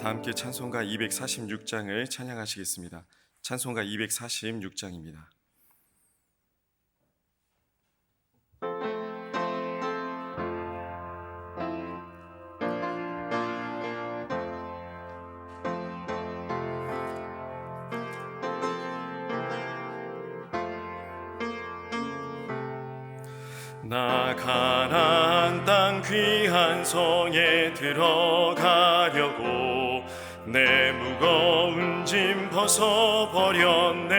다 함께 찬송가 246장을 찬양하시겠습니다. 찬송가 246장입니다. 나 가나안 땅 귀한 성에 들어가려고 내 무거운 짐 벗어버렸네.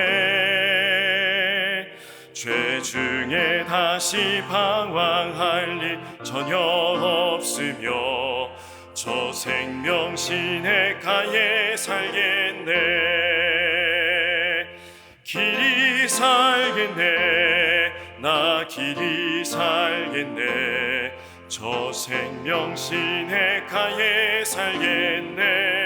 죄 중에 다시 방황할 일 전혀 없으며 저 생명 시냇가에 살겠네. 길이 살겠네. 나 길이 살겠네. 저 생명 시냇가에 살겠네.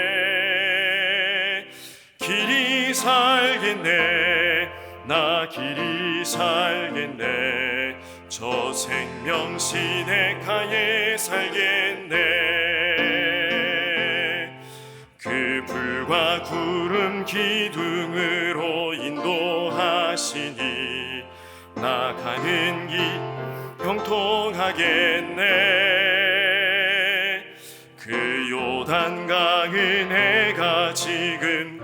길이 살겠네. 나 길이 살겠네. 저 생명 시냇가에 살겠네. 그 불과 구름 기둥으로 인도하시니 나가는 길 형통하겠네. 그 요단강은 해가 지금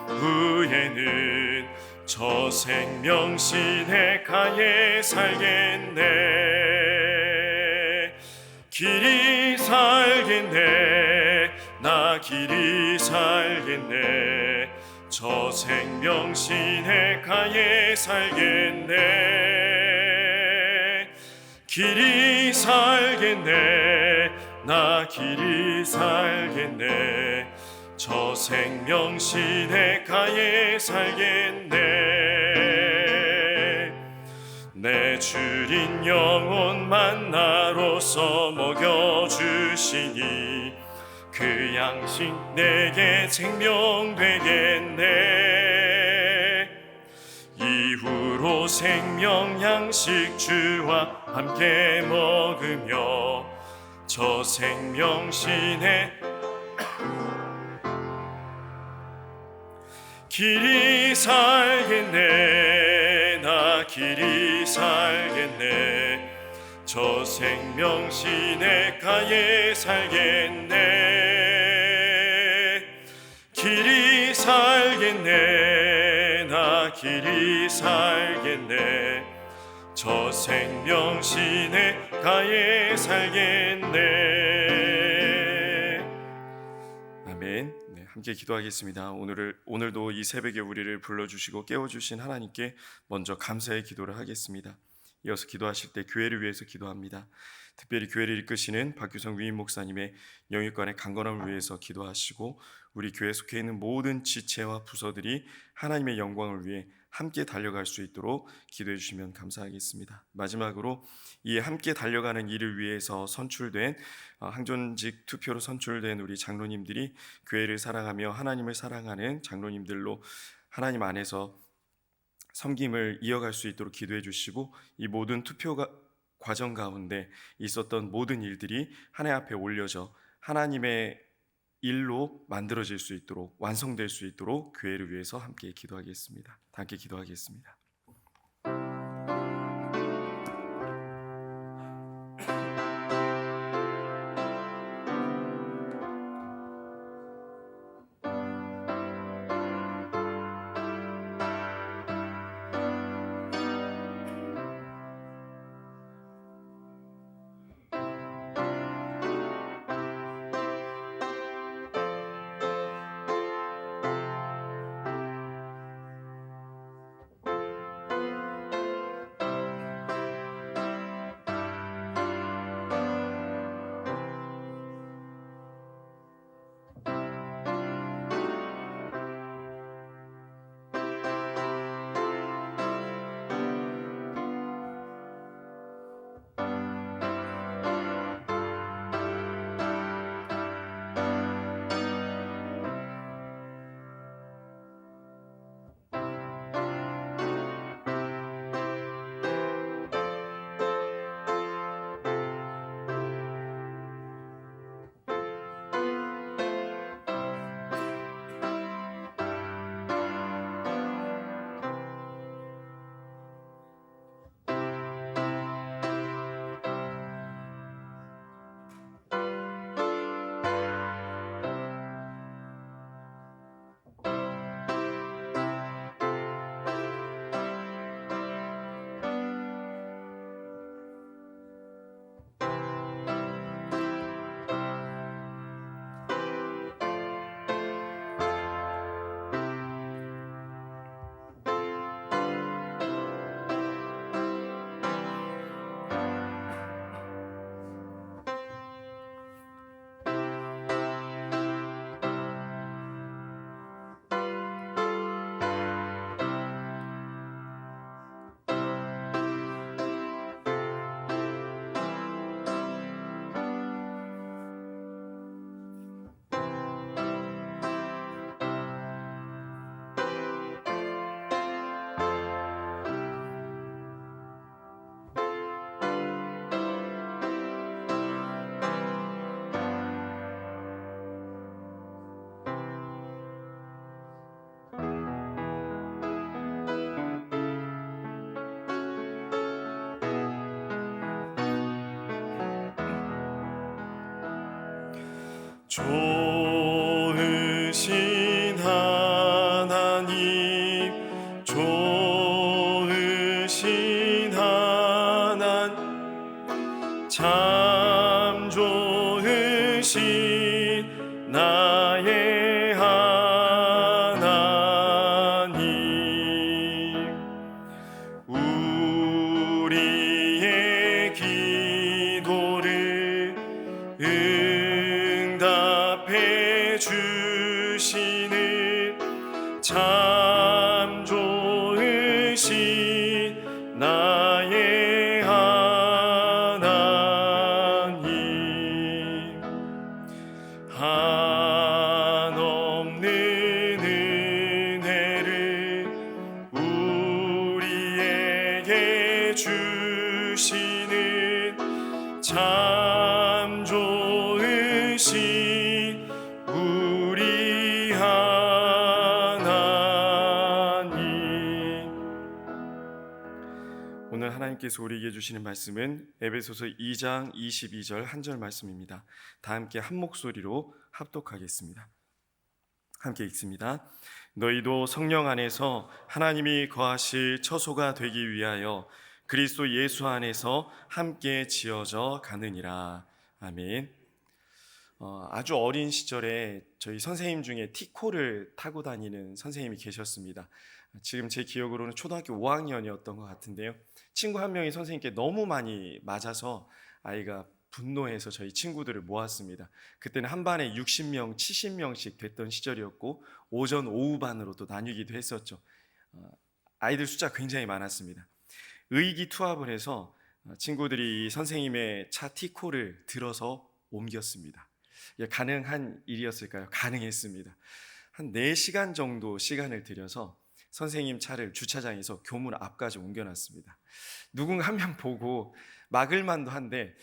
후에는 저 생명 시냇가에 살겠네. 길이 살겠네. 나 길이 살겠네. 저 생명 시냇가에 살겠네. 길이 살겠네. 나 길이 살겠네. 저 생명 시냇가에 살겠네. 내 주린 영혼 만나로서 먹여주시니 그 양식 내게 생명 되겠네. 이후로 생명 양식 주와 함께 먹으며 저 생명 시내 길이 살겠네. 나 길이 살겠네. 저 생명 시냇가에 살겠네. 길이 살겠네. 나 길이 살겠네. 저 생명 시냇가에 살겠네. 아멘. 네, 함께 기도하겠습니다. 오늘도 이 새벽에 우리를 불러주시고 깨워주신 하나님께 먼저 감사의 기도를 하겠습니다. 이어서 기도하실 때 교회를 위해서 기도합니다. 특별히 교회를 이끄시는 박규성 위임 목사님의 영육간의 강건함을 위해서 기도하시고 우리 교회 속해 있는 모든 지체와 부서들이 하나님의 영광을 위해 함께 달려갈 수 있도록 기도해 주시면 감사하겠습니다. 마지막으로 이 함께 달려가는 일을 위해서 선출된 항존직 투표로 선출된 우리 장로님들이 교회를 사랑하며 하나님을 사랑하는 장로님들로 하나님 안에서 섬김을 이어갈 수 있도록 기도해 주시고 이 모든 투표 과정 가운데 있었던 모든 일들이 하나님 앞에 올려져 하나님의 일로 만들어질 수 있도록 완성될 수 있도록 교회를 위해서 함께 기도하겠습니다. 함께 기도하겠습니다. 좋으신 하나님, 좋으신 하나님, 참 좋으신 나의 하나님, 우리의 기도를 응답해 주시는 참 좋으신 나의 하나님, 한없는 은혜를 우리에게 주시는 참 좋으신 우리 하나님. 오늘 하나님께서 우리에게 주시는 말씀은 에베소서 2장 22절 한 절 말씀입니다. 다 함께 한 목소리로 합독하겠습니다. 함께 읽습니다. 너희도 성령 안에서 하나님이 거하실 처소가 되기 위하여 그리스도 예수 안에서 함께 지어져 가느니라. 아멘. 아주 어린 시절에 저희 선생님 중에 티코를 타고 다니는 선생님이 계셨습니다. 지금 제 기억으로는 초등학교 5학년이었던 것 같은데요. 친구 한 명이 선생님께 너무 많이 맞아서 아이가 분노해서 저희 친구들을 모았습니다. 그때는 한 반에 60명, 70명씩 됐던 시절이었고 오전, 오후 반으로도 나뉘기도 했었죠. 아이들 숫자 굉장히 많았습니다. 의기투합을 해서 친구들이 선생님의 차 티코를 들어서 옮겼습니다. 가능한 일이었을까요? 가능했습니다. 한 4시간 정도 시간을 들여서 선생님 차를 주차장에서 교문 앞까지 옮겨놨습니다. 누군가 한 명 보고 막을 만도 한데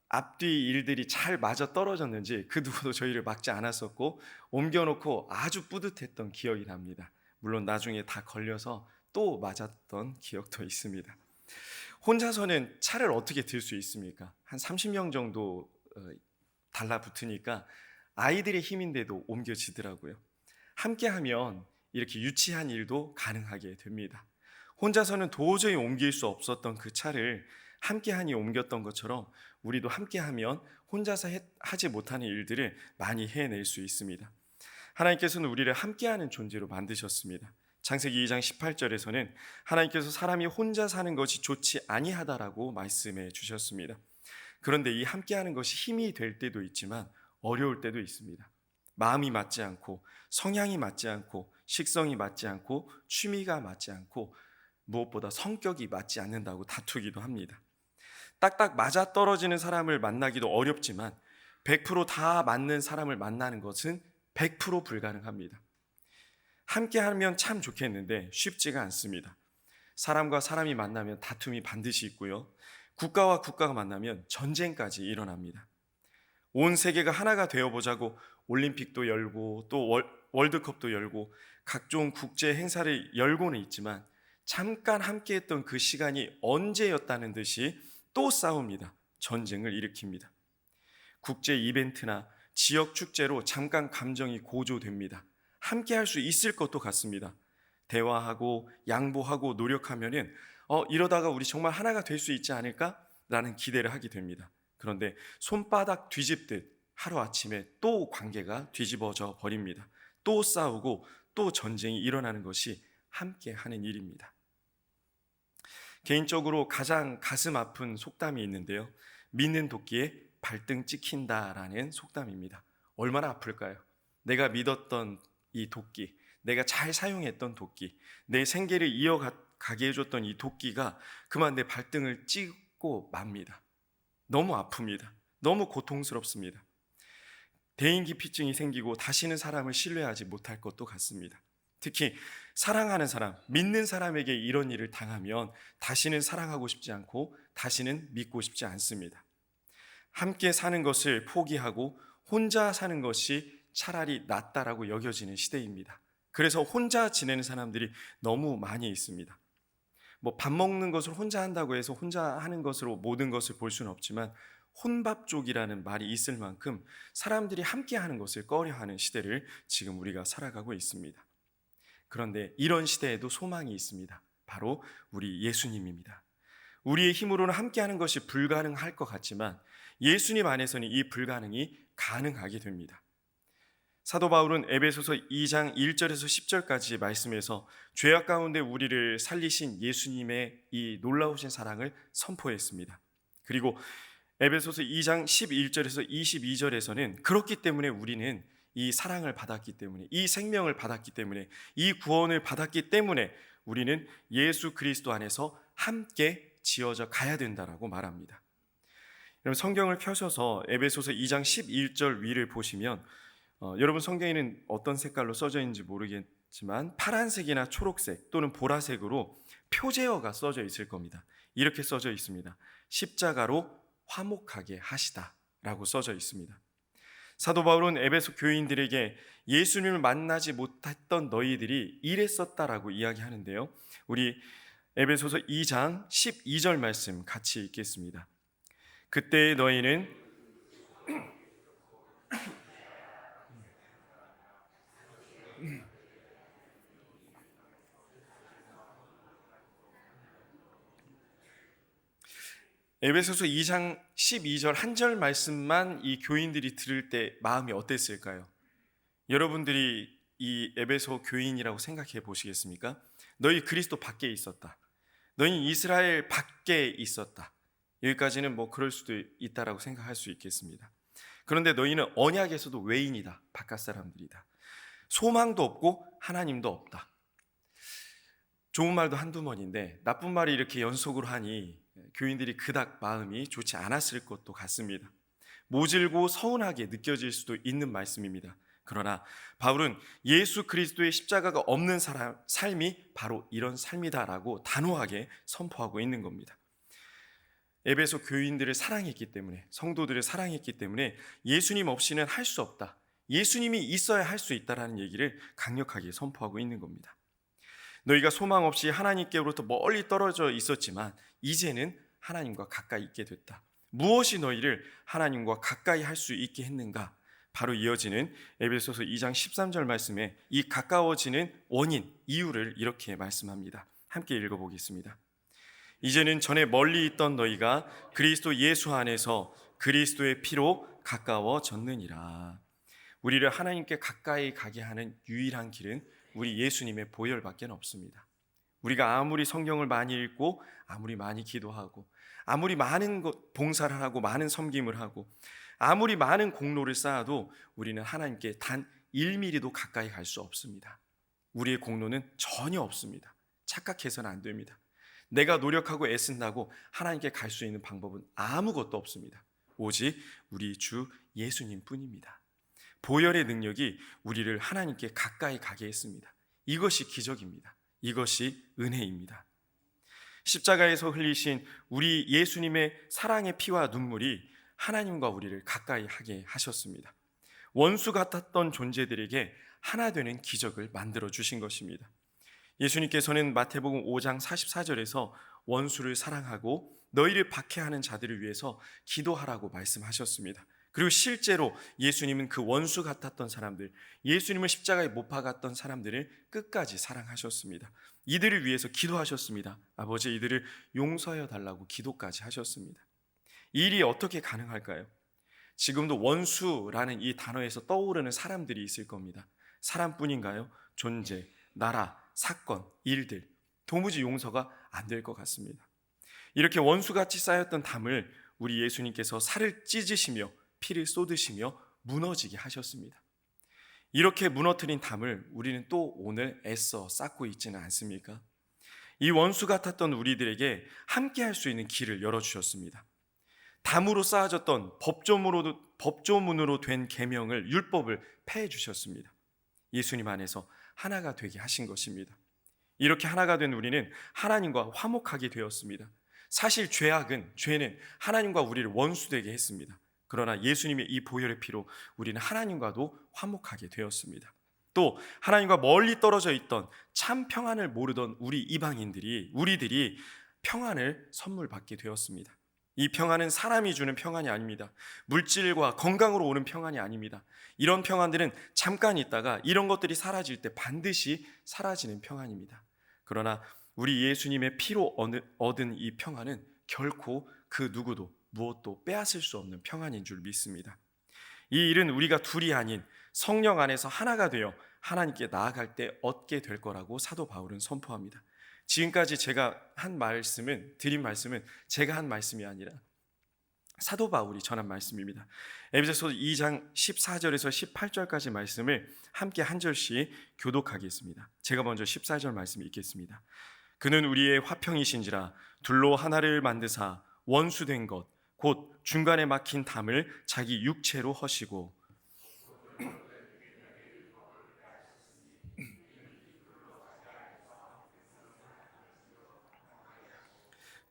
앞뒤 일들이 잘 맞아 떨어졌는지 그 누구도 저희를 막지 않았었고 옮겨놓고 아주 뿌듯했던 기억이 납니다. 물론 나중에 다 걸려서 또 맞았던 기억도 있습니다. 혼자서는 차를 어떻게 들 수 있습니까? 한 30명 정도 달라붙으니까 아이들의 힘인데도 옮겨지더라고요. 함께하면 이렇게 유치한 일도 가능하게 됩니다. 혼자서는 도저히 옮길 수 없었던 그 차를 함께하니 옮겼던 것처럼 우리도 함께하면 혼자서 하지 못하는 일들을 많이 해낼 수 있습니다. 하나님께서는 우리를 함께하는 존재로 만드셨습니다. 창세기 2장 18절에서는 하나님께서 사람이 혼자 사는 것이 좋지 아니하다라고 말씀해 주셨습니다. 그런데 이 함께하는 것이 힘이 될 때도 있지만 어려울 때도 있습니다. 마음이 맞지 않고 성향이 맞지 않고 식성이 맞지 않고 취미가 맞지 않고 무엇보다 성격이 맞지 않는다고 다투기도 합니다. 딱딱 맞아떨어지는 사람을 만나기도 어렵지만 100%다 맞는 사람을 만나는 것은 100% 불가능합니다. 함께하면 참 좋겠는데 쉽지가 않습니다. 사람과 사람이 만나면 다툼이 반드시 있고요. 국가와 국가가 만나면 전쟁까지 일어납니다. 온 세계가 하나가 되어보자고 올림픽도 열고 또 월드컵도 열고 각종 국제 행사를 열고는 있지만 잠깐 함께했던 그 시간이 언제였다는 듯이 또 싸웁니다. 전쟁을 일으킵니다. 국제 이벤트나 지역 축제로 잠깐 감정이 고조됩니다. 함께할 수 있을 것도 같습니다. 대화하고 양보하고 노력하면은 이러다가 우리 정말 하나가 될 수 있지 않을까라는 기대를 하게 됩니다. 그런데 손바닥 뒤집듯 하루아침에 또 관계가 뒤집어져 버립니다. 또 싸우고 또 전쟁이 일어나는 것이 함께하는 일입니다. 개인적으로 가장 가슴 아픈 속담이 있는데요. 믿는 도끼에 발등 찍힌다라는 속담입니다. 얼마나 아플까요? 내가 믿었던 이 도끼, 내가 잘 사용했던 도끼, 내 생계를 이어가게 해줬던 이 도끼가 그만 내 발등을 찍고 맙니다. 너무 아픕니다. 너무 고통스럽습니다. 대인기피증이 생기고 다시는 사람을 신뢰하지 못할 것도 같습니다. 특히 사랑하는 사람, 믿는 사람에게 이런 일을 당하면 다시는 사랑하고 싶지 않고 다시는 믿고 싶지 않습니다. 함께 사는 것을 포기하고 혼자 사는 것이 차라리 낫다라고 여겨지는 시대입니다. 그래서 혼자 지내는 사람들이 너무 많이 있습니다. 밥 먹는 것을 혼자 한다고 해서 혼자 하는 것으로 모든 것을 볼 수는 없지만 혼밥족이라는 말이 있을 만큼 사람들이 함께하는 것을 꺼려하는 시대를 지금 우리가 살아가고 있습니다. 그런데 이런 시대에도 소망이 있습니다. 바로 우리 예수님입니다. 우리의 힘으로는 함께하는 것이 불가능할 것 같지만 예수님 안에서는 이 불가능이 가능하게 됩니다. 사도 바울은 에베소서 2장 1절에서 10절까지 말씀에서 죄악 가운데 우리를 살리신 예수님의 이 놀라우신 사랑을 선포했습니다. 그리고 에베소서 2장 11절에서 22절에서는 그렇기 때문에 우리는 이 사랑을 받았기 때문에, 이 생명을 받았기 때문에, 이 구원을 받았기 때문에 우리는 예수 그리스도 안에서 함께 지어져 가야 된다라고 말합니다. 여러분, 성경을 펴셔서 에베소서 2장 11절 위를 보시면 여러분 성경에는 어떤 색깔로 써져 있는지 모르겠지만 파란색이나 초록색 또는 보라색으로 표제어가 써져 있을 겁니다. 이렇게 써져 있습니다. 십자가로 화목하게 하시다라고 써져 있습니다. 사도 바울은 에베소 교인들에게 예수님을 만나지 못했던 너희들이 이랬었다라고 이야기하는데요. 우리 에베소서 2장 12절 말씀 같이 읽겠습니다. 그때 너희는 에베소서 2장 12절 한 절 말씀만 이 교인들이 들을 때 마음이 어땠을까요? 여러분들이 이 에베소 교인이라고 생각해 보시겠습니까? 너희 그리스도 밖에 있었다. 너희 이스라엘 밖에 있었다. 여기까지는 뭐 그럴 수도 있다라고 생각할 수 있겠습니다. 그런데 너희는 언약에서도 외인이다. 바깥 사람들이다. 소망도 없고 하나님도 없다. 좋은 말도 한두 번인데 나쁜 말이 이렇게 연속으로 하니 교인들이 그닥 마음이 좋지 않았을 것도 같습니다. 모질고 서운하게 느껴질 수도 있는 말씀입니다. 그러나 바울은 예수 그리스도의 십자가가 없는 삶이 바로 이런 삶이다라고 단호하게 선포하고 있는 겁니다. 에베소 교인들을 사랑했기 때문에, 성도들을 사랑했기 때문에 예수님 없이는 할 수 없다. 예수님이 있어야 할 수 있다라는 얘기를 강력하게 선포하고 있는 겁니다. 너희가 소망 없이 하나님께로부터 멀리 떨어져 있었지만 이제는 하나님과 가까이 있게 됐다. 무엇이 너희를 하나님과 가까이 할 수 있게 했는가? 바로 이어지는 에베소서 2장 13절 말씀에 이 가까워지는 원인, 이유를 이렇게 말씀합니다. 함께 읽어보겠습니다. 이제는 전에 멀리 있던 너희가 그리스도 예수 안에서 그리스도의 피로 가까워졌느니라. 우리를 하나님께 가까이 가게 하는 유일한 길은 우리 예수님의 보혈밖에 없습니다. 우리가 아무리 성경을 많이 읽고 아무리 많이 기도하고 아무리 많은 봉사를 하고 많은 섬김을 하고 아무리 많은 공로를 쌓아도 우리는 하나님께 단 1mm도 가까이 갈 수 없습니다. 우리의 공로는 전혀 없습니다. 착각해서는 안 됩니다. 내가 노력하고 애쓴다고 하나님께 갈 수 있는 방법은 아무것도 없습니다. 오직 우리 주 예수님 뿐입니다. 보혈의 능력이 우리를 하나님께 가까이 가게 했습니다. 이것이 기적입니다. 이것이 은혜입니다. 십자가에서 흘리신 우리 예수님의 사랑의 피와 눈물이 하나님과 우리를 가까이 하게 하셨습니다. 원수 같았던 존재들에게 하나 되는 기적을 만들어 주신 것입니다. 예수님께서는 마태복음 5장 44절에서 원수를 사랑하고 너희를 박해하는 자들을 위해서 기도하라고 말씀하셨습니다. 그리고 실제로 예수님은 그 원수 같았던 사람들, 예수님을 십자가에 못 박았던 사람들을 끝까지 사랑하셨습니다. 이들을 위해서 기도하셨습니다. 아버지, 이들을 용서하여 달라고 기도까지 하셨습니다. 이 일이 어떻게 가능할까요? 지금도 원수라는 이 단어에서 떠오르는 사람들이 있을 겁니다. 사람뿐인가요? 존재, 나라, 사건, 일들, 도무지 용서가 안 될 것 같습니다. 이렇게 원수같이 쌓였던 담을 우리 예수님께서 살을 찢으시며 피를 쏟으시며 무너지게 하셨습니다. 이렇게 무너뜨린 담을 우리는 또 오늘 애써 쌓고 있지는 않습니까? 이 원수 같았던 우리들에게 함께 할 수 있는 길을 열어주셨습니다. 담으로 쌓아졌던 법조문으로 된 계명을, 율법을 폐해 주셨습니다. 예수님 안에서 하나가 되게 하신 것입니다. 이렇게 하나가 된 우리는 하나님과 화목하게 되었습니다. 사실 죄는 하나님과 우리를 원수되게 했습니다. 그러나 예수님의 이 보혈의 피로 우리는 하나님과도 화목하게 되었습니다. 또 하나님과 멀리 떨어져 있던 참 평안을 모르던 우리들이 평안을 선물 받게 되었습니다. 이 평안은 사람이 주는 평안이 아닙니다. 물질과 건강으로 오는 평안이 아닙니다. 이런 평안들은 잠깐 있다가 이런 것들이 사라질 때 반드시 사라지는 평안입니다. 그러나 우리 예수님의 피로 얻은 이 평안은 결코 그 누구도 무엇도 빼앗을 수 없는 평안인 줄 믿습니다. 이 일은 우리가 둘이 아닌 성령 안에서 하나가 되어 하나님께 나아갈 때 얻게 될 거라고 사도 바울은 선포합니다. 지금까지 제가 드린 말씀은 제가 한 말씀이 아니라 사도 바울이 전한 말씀입니다. 에베소서 2장 14절에서 18절까지 말씀을 함께 한 절씩 교독하겠습니다. 제가 먼저 14절 말씀 읽겠습니다. 그는 우리의 화평이신지라 둘로 하나를 만드사 원수된 것 곧 중간에 막힌 담을 자기 육체로 허시고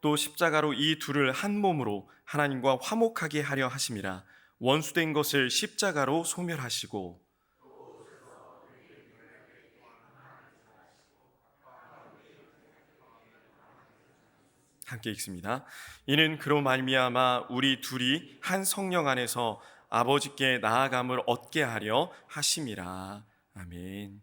또 십자가로 이 둘을 한 몸으로 하나님과 화목하게 하려 하심이라. 원수된 것을 십자가로 소멸하시고 함께 읽습니다. 이는 그로 말미암아 우리 둘이 한 성령 안에서 아버지께 나아감을 얻게 하려 하심이라. 아멘.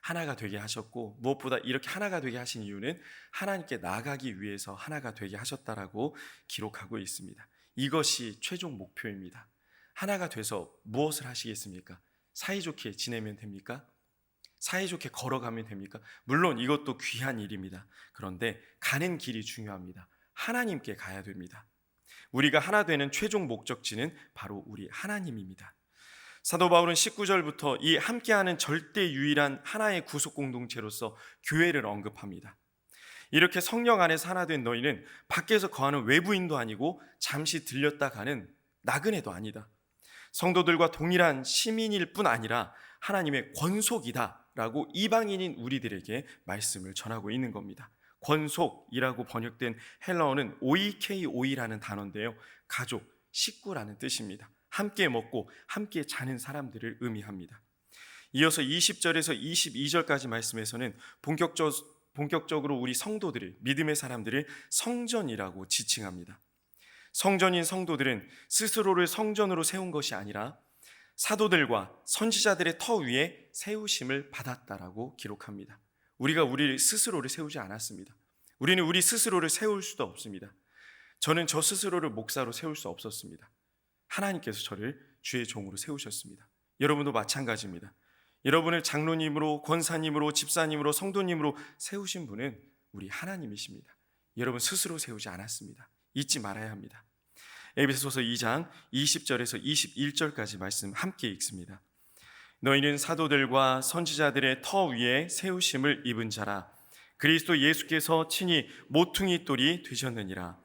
하나가 되게 하셨고 무엇보다 이렇게 하나가 되게 하신 이유는 하나님께 나아가기 위해서 하나가 되게 하셨다라고 기록하고 있습니다. 이것이 최종 목표입니다. 하나가 돼서 무엇을 하시겠습니까? 사이좋게 지내면 됩니까? 사이좋게 걸어가면 됩니까? 물론 이것도 귀한 일입니다. 그런데 가는 길이 중요합니다. 하나님께 가야 됩니다. 우리가 하나 되는 최종 목적지는 바로 우리 하나님입니다. 사도 바울은 19절부터 이 함께하는 절대 유일한 하나의 구속 공동체로서 교회를 언급합니다. 이렇게 성령 안에서 하나 된 너희는 밖에서 거하는 외부인도 아니고 잠시 들렸다 가는 나그네도 아니다. 성도들과 동일한 시민일 뿐 아니라 하나님의 권속이다 라고 이방인인 우리들에게 말씀을 전하고 있는 겁니다. 권속이라고 번역된 헬라어는 오이케이오이라는 단어인데요, 가족, 식구라는 뜻입니다. 함께 먹고 함께 자는 사람들을 의미합니다. 이어서 20절에서 22절까지 말씀에서는 본격적으로 우리 성도들을, 믿음의 사람들을 성전이라고 지칭합니다. 성전인 성도들은 스스로를 성전으로 세운 것이 아니라 사도들과 선지자들의 터 위에 세우심을 받았다라고 기록합니다. 우리가 우리 스스로를 세우지 않았습니다. 우리는 우리 스스로를 세울 수도 없습니다. 저는 저 스스로를 목사로 세울 수 없었습니다. 하나님께서 저를 주의 종으로 세우셨습니다. 여러분도 마찬가지입니다. 여러분을 장로님으로, 권사님으로, 집사님으로, 성도님으로 세우신 분은 우리 하나님이십니다. 여러분 스스로 세우지 않았습니다. 잊지 말아야 합니다. 에베소서 2장 20절에서 21절까지 말씀 함께 읽습니다. 너희는 사도들과 선지자들의 터 위에 세우심을 입은 자라. 그리스도 예수께서 친히 모퉁이 돌이 되셨느니라.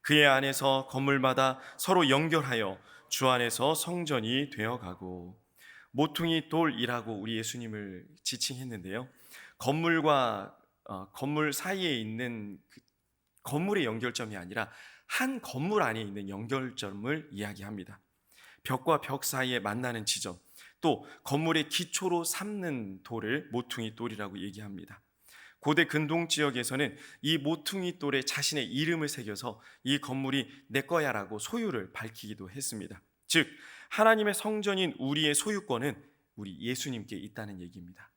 그의 안에서 건물마다 서로 연결하여 주 안에서 성전이 되어가고. 모퉁이 돌이라고 우리 예수님을 지칭했는데요, 건물과 건물 사이에 있는 건물의 연결점이 아니라 한 건물 안에 있는 연결점을 이야기합니다. 벽과 벽 사이에 만나는 지점, 또 건물의 기초로 삼는 돌을 모퉁이 돌이라고 얘기합니다. 고대 근동 지역에서는 이 모퉁이 돌에 자신의 이름을 새겨서 이 건물이 내 거야라고 소유를 밝히기도 했습니다. 즉 하나님의 성전인 우리의 소유권은 우리 예수님께 있다는 얘기입니다.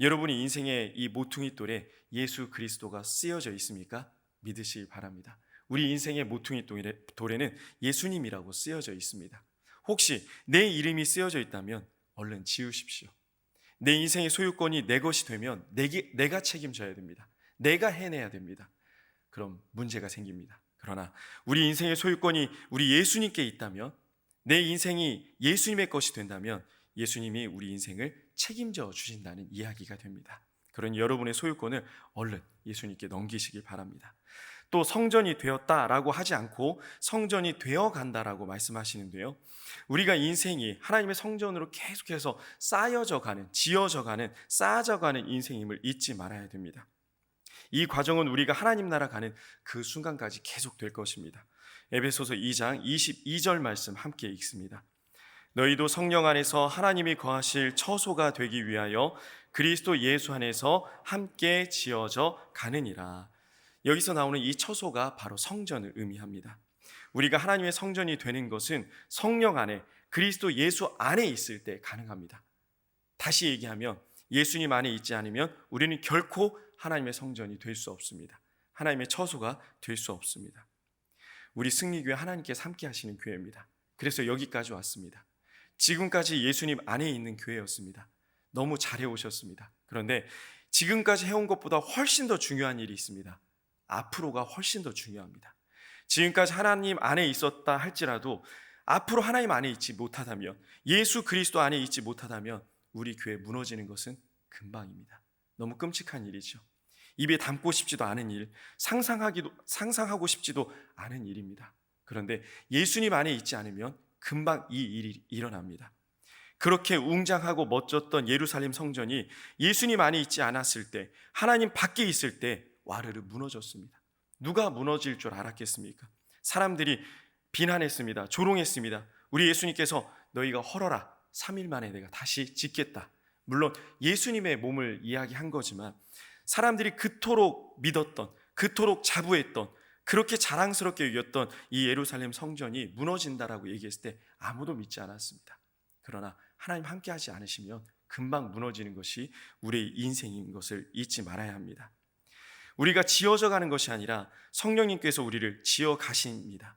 여러분의 인생의 이 모퉁이 돌에 예수 그리스도가 쓰여져 있습니까? 믿으시기 바랍니다. 우리 인생의 모퉁이 돌에는 예수님이라고 쓰여져 있습니다. 혹시 내 이름이 쓰여져 있다면 얼른 지우십시오. 내 인생의 소유권이 내 것이 되면 내가 책임져야 됩니다. 내가 해내야 됩니다. 그럼 문제가 생깁니다. 그러나 우리 인생의 소유권이 우리 예수님께 있다면, 내 인생이 예수님의 것이 된다면 예수님이 우리 인생을 책임져 주신다는 이야기가 됩니다. 그런 여러분의 소유권을 얼른 예수님께 넘기시길 바랍니다. 또 성전이 되었다라고 하지 않고 성전이 되어간다라고 말씀하시는데요, 우리가 인생이 하나님의 성전으로 계속해서 쌓여져가는, 지어져가는, 쌓아져가는 인생임을 잊지 말아야 됩니다. 이 과정은 우리가 하나님 나라 가는 그 순간까지 계속될 것입니다. 에베소서 2장 22절 말씀 함께 읽습니다. 너희도 성령 안에서 하나님이 거하실 처소가 되기 위하여 그리스도 예수 안에서 함께 지어져 가느니라. 여기서 나오는 이 처소가 바로 성전을 의미합니다. 우리가 하나님의 성전이 되는 것은 성령 안에, 그리스도 예수 안에 있을 때 가능합니다. 다시 얘기하면 예수님 안에 있지 않으면 우리는 결코 하나님의 성전이 될 수 없습니다. 하나님의 처소가 될 수 없습니다. 우리 승리교회 하나님께서 함께 하시는 교회입니다. 그래서 여기까지 왔습니다. 지금까지 예수님 안에 있는 교회였습니다. 너무 잘해 오셨습니다. 그런데 지금까지 해온 것보다 훨씬 더 중요한 일이 있습니다. 앞으로가 훨씬 더 중요합니다. 지금까지 하나님 안에 있었다 할지라도 앞으로 하나님 안에 있지 못하다면, 예수 그리스도 안에 있지 못하다면 우리 교회 무너지는 것은 금방입니다. 너무 끔찍한 일이죠. 입에 담고 싶지도 않은 일, 상상하고 싶지도 않은 일입니다. 그런데 예수님 안에 있지 않으면 금방 이 일이 일어납니다. 그렇게 웅장하고 멋졌던 예루살렘 성전이 예수님 안에 있지 않았을 때, 하나님 밖에 있을 때 와르르 무너졌습니다. 누가 무너질 줄 알았겠습니까? 사람들이 비난했습니다. 조롱했습니다. 우리 예수님께서 너희가 헐어라, 3일 만에 내가 다시 짓겠다. 물론 예수님의 몸을 이야기한 거지만 사람들이 그토록 믿었던, 그토록 자부했던, 그렇게 자랑스럽게 여겼던 이 예루살렘 성전이 무너진다라고 얘기했을 때 아무도 믿지 않았습니다. 그러나 하나님 함께하지 않으시면 금방 무너지는 것이 우리의 인생인 것을 잊지 말아야 합니다. 우리가 지어져 가는 것이 아니라 성령님께서 우리를 지어 가십니다.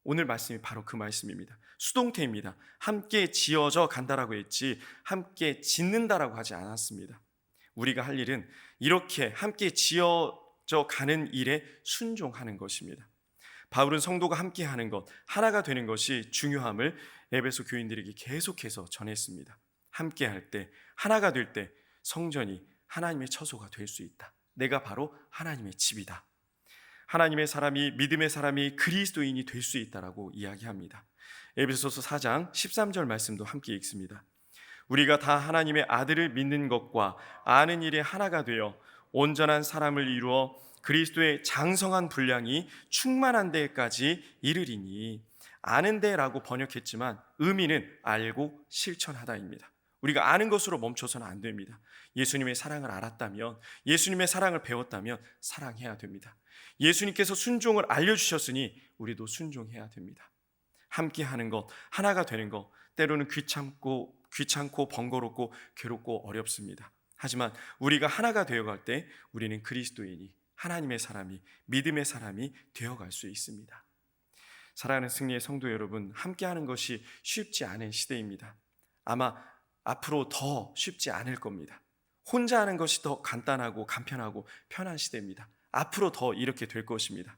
오늘 말씀이 바로 그 말씀입니다. 수동태입니다. 함께 지어져 간다라고 했지 함께 짓는다라고 하지 않았습니다. 우리가 할 일은 이렇게 함께 지어져 가는 일에 순종하는 것입니다. 바울은 성도가 함께 하는 것, 하나가 되는 것이 중요함을 에베소 교인들에게 계속해서 전했습니다. 함께 할 때, 하나가 될 때 성전이 하나님의 처소가 될 수 있다. 내가 바로 하나님의 집이다. 하나님의 사람이, 믿음의 사람이 그리스도인이 될 수 있다라고 이야기합니다. 에베소서 4장 13절 말씀도 함께 읽습니다. 우리가 다 하나님의 아들을 믿는 것과 아는 일에 하나가 되어 온전한 사람을 이루어 그리스도의 장성한 분량이 충만한 데까지 이르리니, 아는 데라고 번역했지만 의미는 알고 실천하다입니다. 우리가 아는 것으로 멈춰서는 안 됩니다. 예수님의 사랑을 알았다면, 예수님의 사랑을 배웠다면 사랑해야 됩니다. 예수님께서 순종을 알려주셨으니 우리도 순종해야 됩니다. 함께 하는 것, 하나가 되는 것, 때로는 귀찮고 번거롭고 괴롭고 어렵습니다. 하지만 우리가 하나가 되어갈 때 우리는 그리스도인이, 하나님의 사람이, 믿음의 사람이 되어갈 수 있습니다. 사랑하는 승리의 성도 여러분, 함께하는 것이 쉽지 않은 시대입니다. 아마 앞으로 더 쉽지 않을 겁니다. 혼자 하는 것이 더 간단하고 간편하고 편한 시대입니다. 앞으로 더 이렇게 될 것입니다.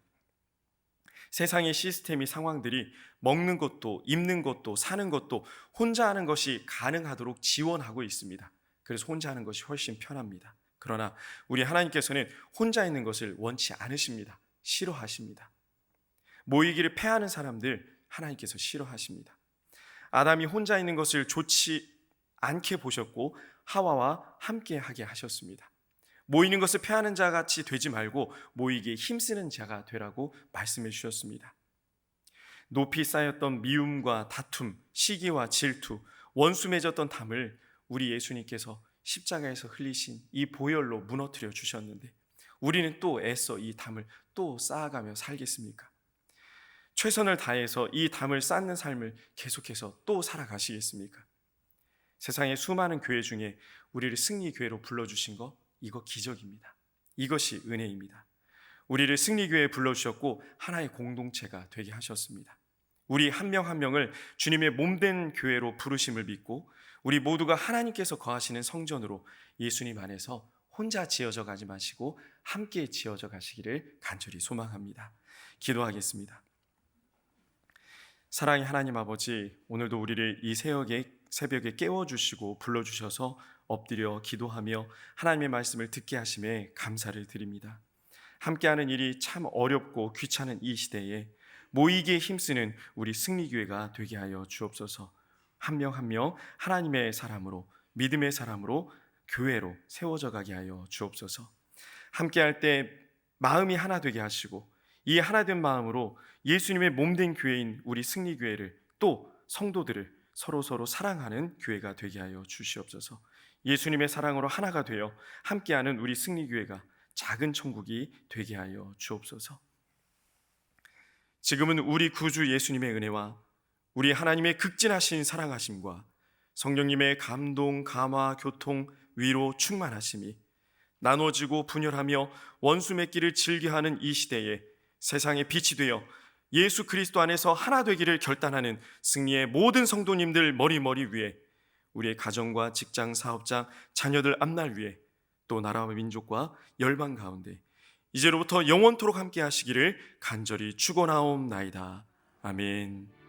세상의 시스템이, 상황들이 먹는 것도 입는 것도 사는 것도 혼자 하는 것이 가능하도록 지원하고 있습니다. 그래서 혼자 하는 것이 훨씬 편합니다. 그러나 우리 하나님께서는 혼자 있는 것을 원치 않으십니다. 싫어하십니다. 모이기를 패하는 사람들 하나님께서 싫어하십니다. 아담이 혼자 있는 것을 좋지 않게 보셨고 하와와 함께 하게 하셨습니다. 모이는 것을 패하는 자같이 되지 말고 모이기에 힘쓰는 자가 되라고 말씀해 주셨습니다. 높이 쌓였던 미움과 다툼, 시기와 질투, 원수 맺었던 담을 우리 예수님께서 십자가에서 흘리신 이 보혈로 무너뜨려 주셨는데 우리는 또 애써 이 담을 또 쌓아가며 살겠습니까? 최선을 다해서 이 담을 쌓는 삶을 계속해서 또 살아가시겠습니까? 세상의 수많은 교회 중에 우리를 승리교회로 불러주신 거, 이거 기적입니다. 이것이 은혜입니다. 우리를 승리교회에 불러주셨고 하나의 공동체가 되게 하셨습니다. 우리 한 명 한 명을 주님의 몸된 교회로 부르심을 믿고 우리 모두가 하나님께서 거하시는 성전으로 예수님 안에서 혼자 지어져 가지 마시고 함께 지어져 가시기를 간절히 소망합니다. 기도하겠습니다. 사랑의 하나님 아버지, 오늘도 우리를 이 새벽에 깨워주시고 불러주셔서 엎드려 기도하며 하나님의 말씀을 듣게 하심에 감사를 드립니다. 함께하는 일이 참 어렵고 귀찮은 이 시대에 모이기에 힘쓰는 우리 승리교회가 되게 하여 주옵소서. 한 명 한 명 하나님의 사람으로, 믿음의 사람으로, 교회로 세워져 가게 하여 주옵소서. 함께할 때 마음이 하나 되게 하시고 이 하나된 마음으로 예수님의 몸된 교회인 우리 승리교회를, 또 성도들을 서로 사랑하는 교회가 되게 하여 주시옵소서. 예수님의 사랑으로 하나가 되어 함께하는 우리 승리교회가 작은 천국이 되게 하여 주옵소서. 지금은 우리 구주 예수님의 은혜와 우리 하나님의 극진하신 사랑하심과 성령님의 감동, 감화, 교통, 위로, 충만하심이 나눠지고 분열하며 원수 맺기를 즐겨하는 이 시대에 세상의 빛이 되어 예수 그리스도 안에서 하나 되기를 결단하는 승리의 모든 성도님들 머리 위에, 우리의 가정과 직장, 사업장, 자녀들 앞날 위에, 또 나라와 민족과 열방 가운데 이제로부터 영원토록 함께 하시기를 간절히 축원하옵나이다. 아멘.